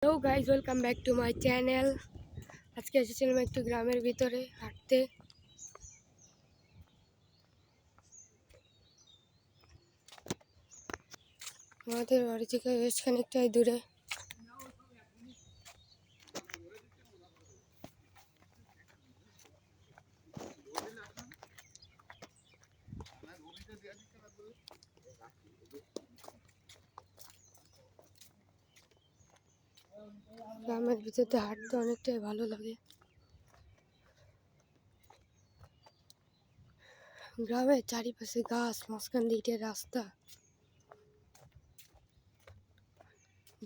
Hello guys, welcome back to my channel. আজকে এসেছিলাম একটু গ্রামের ভিতরে হাঁটতে। আমাদের বাড়ি থেকে বেশ খানিকটাই দূরে। গ্রামের ভিতরে হাঁটতে অনেকটাই ভালো লাগে। গ্রামের চারিপাশে গাছ, মাঝখান দিয়ে রাস্তা,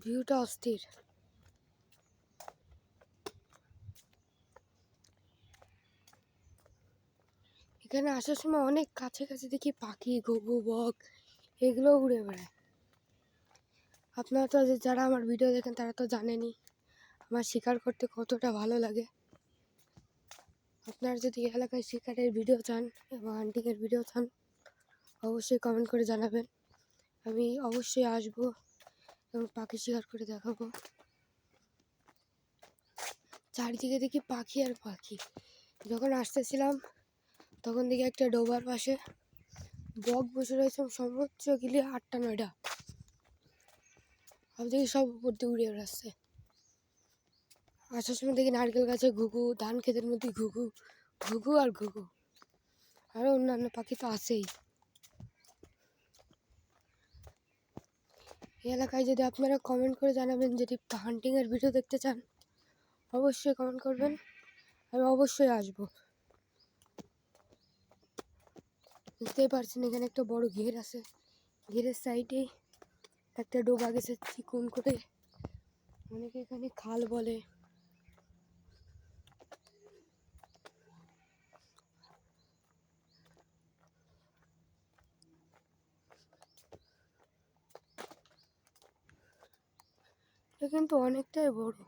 ভিউটা অস্থির। এখানে আসার সময় অনেক কাছে কাছে দেখি পাখি, ঘুঘু, বক এগুলো উড়ে বেড়ায়। আপনারা তো যারা আমার ভিডিও দেখেন তারা তো জানেনই আমার শিকার করতে কতটা ভালো লাগে। আপনারা যদি এলাকায় শিকারের ভিডিও চান এবং হান্টিংয়ের ভিডিও চান অবশ্যই কমেন্ট করে জানাবেন। আমি অবশ্যই আসবো এবং পাখি শিকার করে দেখাবো। চারিদিকে দেখি পাখি আর পাখি। যখন আসতেছিলাম তখন দেখি একটা ডোবার পাশে বক বসে রয়েছে, সর্বোচ্চ গেলে 8টা 9টা। আমি দেখি সব উপর দিয়ে উড়ে বেড়াচ্ছে। আসার সময় দেখি নারকেল গাছে ঘুঘু, ধান ক্ষেতের মধ্যে ঘুঘু, ঘুঘু আর ঘুঘু, আরও অন্যান্য পাখি তো আছেই। এই এলাকায় যদি আপনারা কমেন্ট করে জানাবেন যদি হান্টিংয়ের ভিডিও দেখতে চান অবশ্যই কমেন্ট করবেন, আমি অবশ্যই আসবো। বুঝতেই পারছেন এখানে একটা বড় ঘের আছে, ঘেরের সাইডে একটা ডোবা গেছে চিকন করে, অনেকে এখানে খাল বলে। এটা কিন্তু অনেকটাই বড়।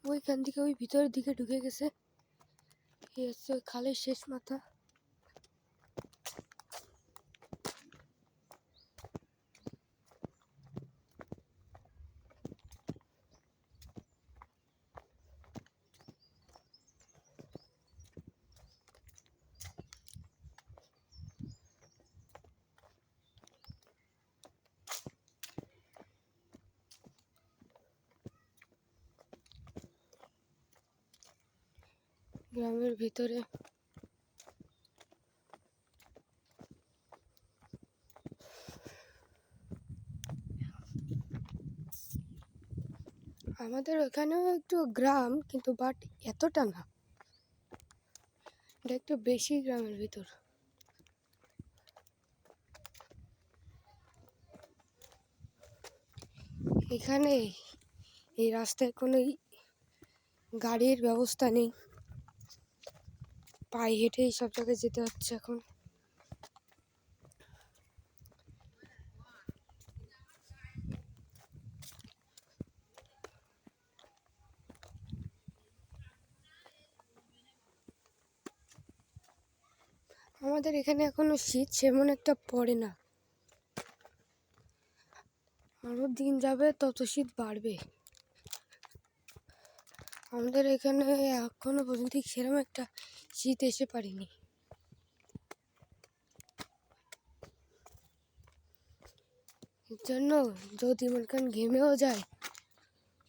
ওইখান থেকে ওই ভিতরের দিকে ঢুকে গেছে। এই হচ্ছে ওই খালের শেষ মাথা। গ্রামের ভিতরে আমাদের ওখানেও একটু গ্রাম, কিন্তু বাট এতটা না, এটা একটু বেশি গ্রামের ভিতর। এখানে এই রাস্তায় কোনো গাড়ির ব্যবস্থা নেই, পায়ে হেঁটেই সব জায়গায় যেতে হচ্ছে এখন। আমাদের এখানে এখনো শীত সেমন একটা পড়ে না, আরও দিন যাবে তত শীত বাড়বে। আমাদের এখানে এখনো পর্যন্ত সেরকম একটা শীত এসে পারেনি। এর জন্য যদি মনে করেন ঘেমেও যায়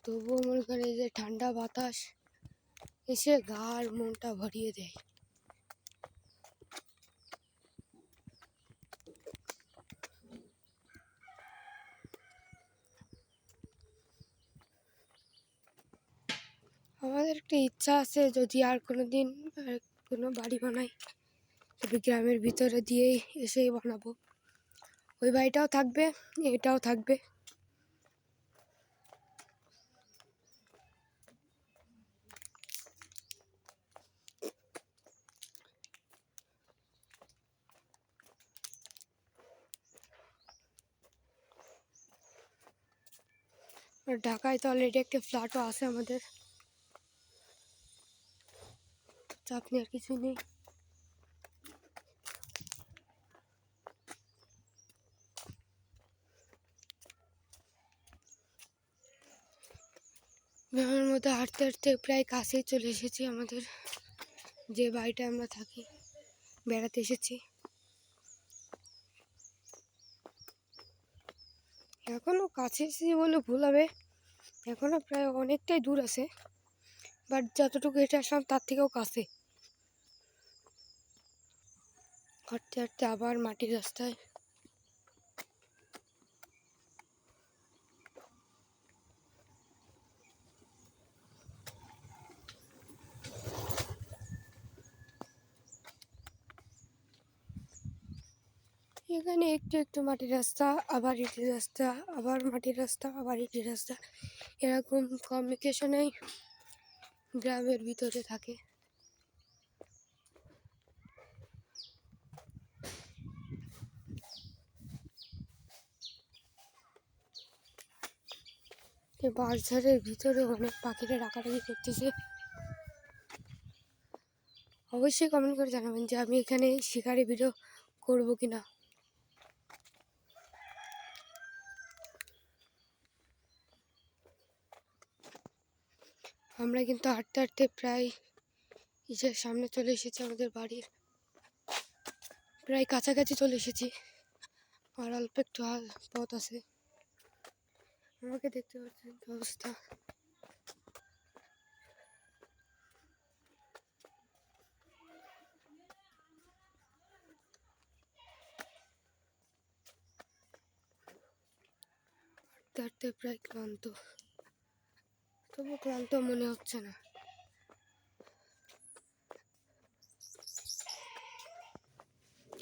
তবুও মনে করেন এই যে ঠান্ডা বাতাস এসে গা আর মনটা ভরিয়ে দেয়। আমাদের একটা ইচ্ছা আছে যদি আর কোনো দিন কোনো বাড়ি বানাই তবে গ্রামের ভিতরে দিয়েই এসেই বানাবো। ওই বাড়িটাও থাকবে, এটাও থাকবে। আর ঢাকায় তো অলরেডি একটা ফ্ল্যাটও আছে আমাদের, চাপ নেওয়ার কিছু নেই। গ্রামের মধ্যে হাঁটতে হাঁটতে প্রায় কাছেই চলে এসেছি আমাদের যে বাড়িটা আমরা থাকি, বেড়াতে এসেছি। এখনও কাছে এসেছি বলে ভুল হবে, এখনও প্রায় অনেকটাই দূর আছে, বাট যতটুকু হেঁটে আসলাম তার থেকেও কাছে। হাঁটতে হাঁটতে আবার মাটির রাস্তায়। এখানে একটু একটু মাটির রাস্তা, আবার ইটের রাস্তা, আবার মাটির রাস্তা, আবার ইটের রাস্তা, এরকম কমিউনিকেশনেই গ্রামের ভিতরে থাকে। বাঁশঝাড়ের ভিতরে অনেক পাখিরা ডাকাডাকি করতেছে। অবশ্যই কমেন্ট করে জানাবেন যে আমি এখানে শিকারি ভিডিও করবো কিনা। আমরা কিন্তু হাঁটতে হাঁটতে প্রায় ইসের সামনে চলে এসেছি, আমাদের বাড়ির প্রায় কাছাকাছি চলে এসেছি। আর অল্প একটু পথ আছে। আমাকে দেখতে পাচ্ছেন কি অবস্থা। হাঁটতে হাঁটতে প্রায় ক্লান্ত, তবু ক্লান্ত মনে হচ্ছে না।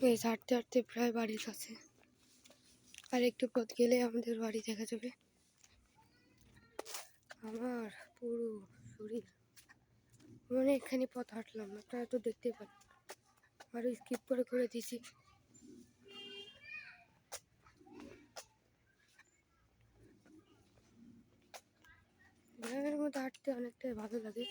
এই হাঁটতে হাঁটতে প্রায় বাড়ির কাছে, আর একটু পথ গেলে আমাদের বাড়ি দেখা যাবে। আমার পুরো শরীর অনেকখানি পথ হাঁটলাম, আপনারা তো দেখতেই পান, আরও স্কিপ করে করে দিয়েছি। গ্রামের মধ্যে হাঁটতে অনেকটাই ভালো লাগে।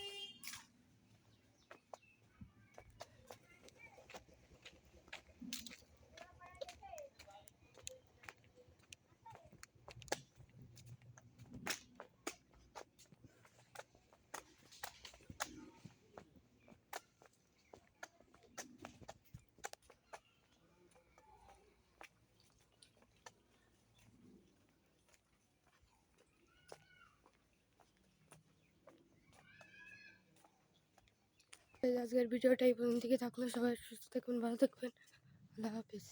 আজকের ভিডিওটা এই পর্যন্ত থেকে থাকলো। সবাই সুস্থ থাকবেন, ভালো থাকবেন। আল্লাহ হাফিজ।